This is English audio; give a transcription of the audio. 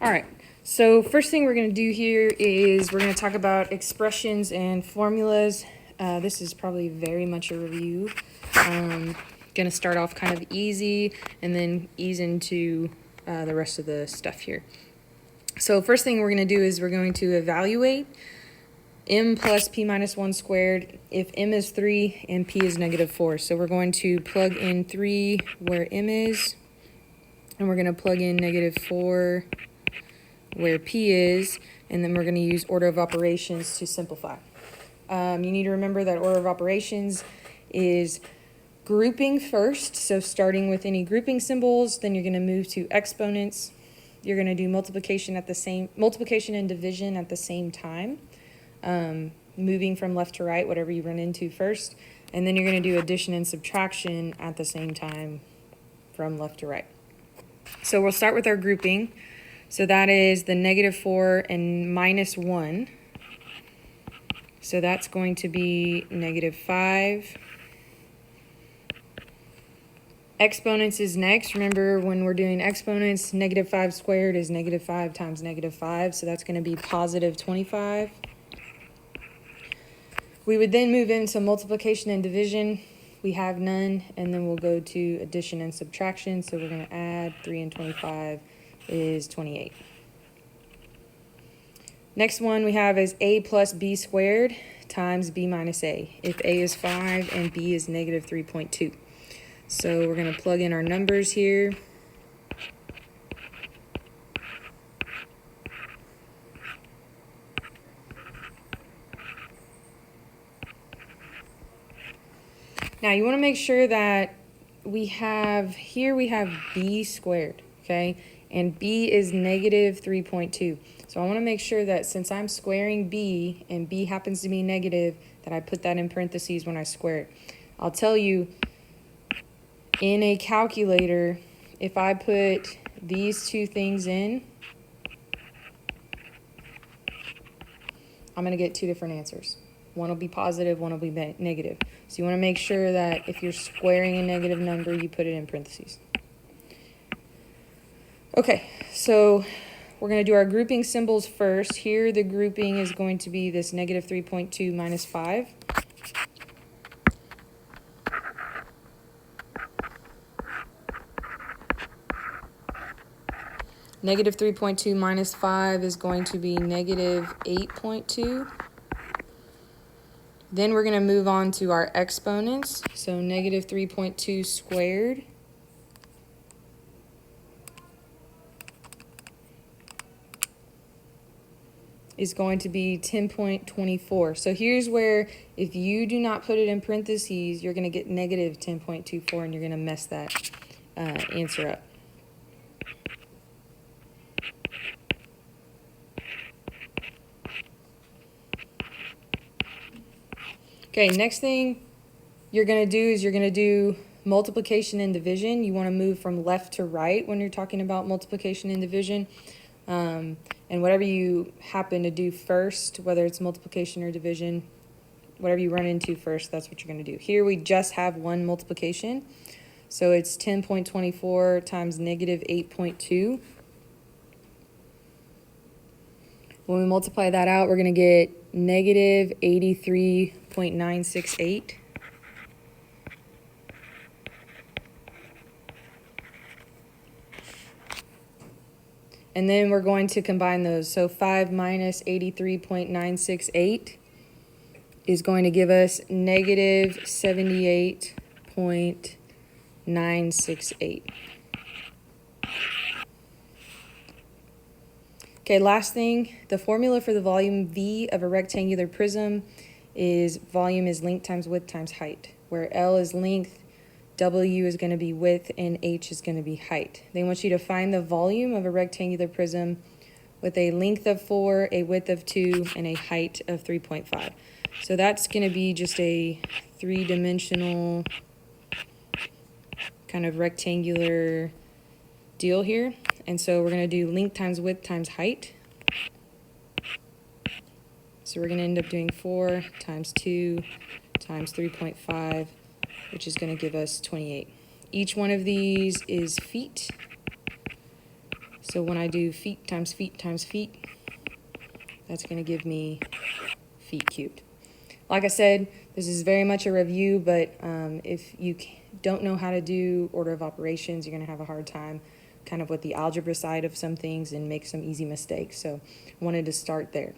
All right, so first thing we're going to do here is we're going to talk about expressions and formulas. This is probably very much a review. Going to start off kind of easy and then ease into the rest of the stuff here. So first thing we're going to do is we're going to evaluate m plus p minus 1 squared if m is 3 and p is negative 4. So we're going to plug in 3 where m is, and we're going to plug in negative 4 where p is, and then we're going to use order of operations to simplify. You need to remember that order of operations is grouping first, so starting with any grouping symbols, then you're going to move to exponents. You're going to do multiplication and division at the same time, moving from left to right, whatever you run into first, and then you're going to do addition and subtraction at the same time from left to right. So we'll start with our grouping. So that is the negative 4 and minus 1. So that's going to be negative 5. Exponents is next. Remember, when we're doing exponents, negative 5 squared is negative 5 times negative 5. So that's going to be positive 25. We would then move into multiplication and division. We have none. And then we'll go to addition and subtraction. So we're going to add 3 and 25 is 28. Next one we have is a plus b squared times b minus a, if a is 5 and b is negative 3.2. So we're going to plug in our numbers here. Now you want to make sure that we have b squared, okay? And b is negative 3.2. So I want to make sure that since I'm squaring b and b happens to be negative, that I put that in parentheses when I square it. I'll tell you, in a calculator, if I put these two things in, I'm going to get two different answers. One will be positive, one will be negative. So you want to make sure that if you're squaring a negative number, you put it in parentheses. Okay, so we're going to do our grouping symbols first. Here the grouping is going to be this negative 3.2 minus 5. Negative 3.2 minus 5 is going to be negative 8.2. Then we're going to move on to our exponents. So negative 3.2 squared is going to be 10.24. So here's where, if you do not put it in parentheses, you're going to get negative 10.24, and you're going to mess that answer up. Okay, next thing you're going to do is you're going to do multiplication and division. You want to move from left to right when you're talking about multiplication and division. And whatever you happen to do first, whether it's multiplication or division, whatever you run into first, that's what you're going to do. Here we just have one multiplication. So it's 10.24 times negative 8.2. When we multiply that out, we're going to get negative 83.968. And then we're going to combine those. So 5 minus 83.968 is going to give us negative 78.968. Okay, last thing, the formula for the volume V of a rectangular prism is volume is length times width times height, where L is length, W is going to be width, and H is going to be height. They want you to find the volume of a rectangular prism with a length of 4, a width of 2, and a height of 3.5. So that's going to be just a three-dimensional kind of rectangular deal here. And so we're going to do length times width times height. So we're going to end up doing 4 times 2 times 3.5, which is going to give us 28. Each one of these is feet. So when I do feet times feet times feet, that's going to give me feet cubed. Like I said, this is very much a review, but if you don't know how to do order of operations, you're going to have a hard time kind of with the algebra side of some things and make some easy mistakes. So I wanted to start there.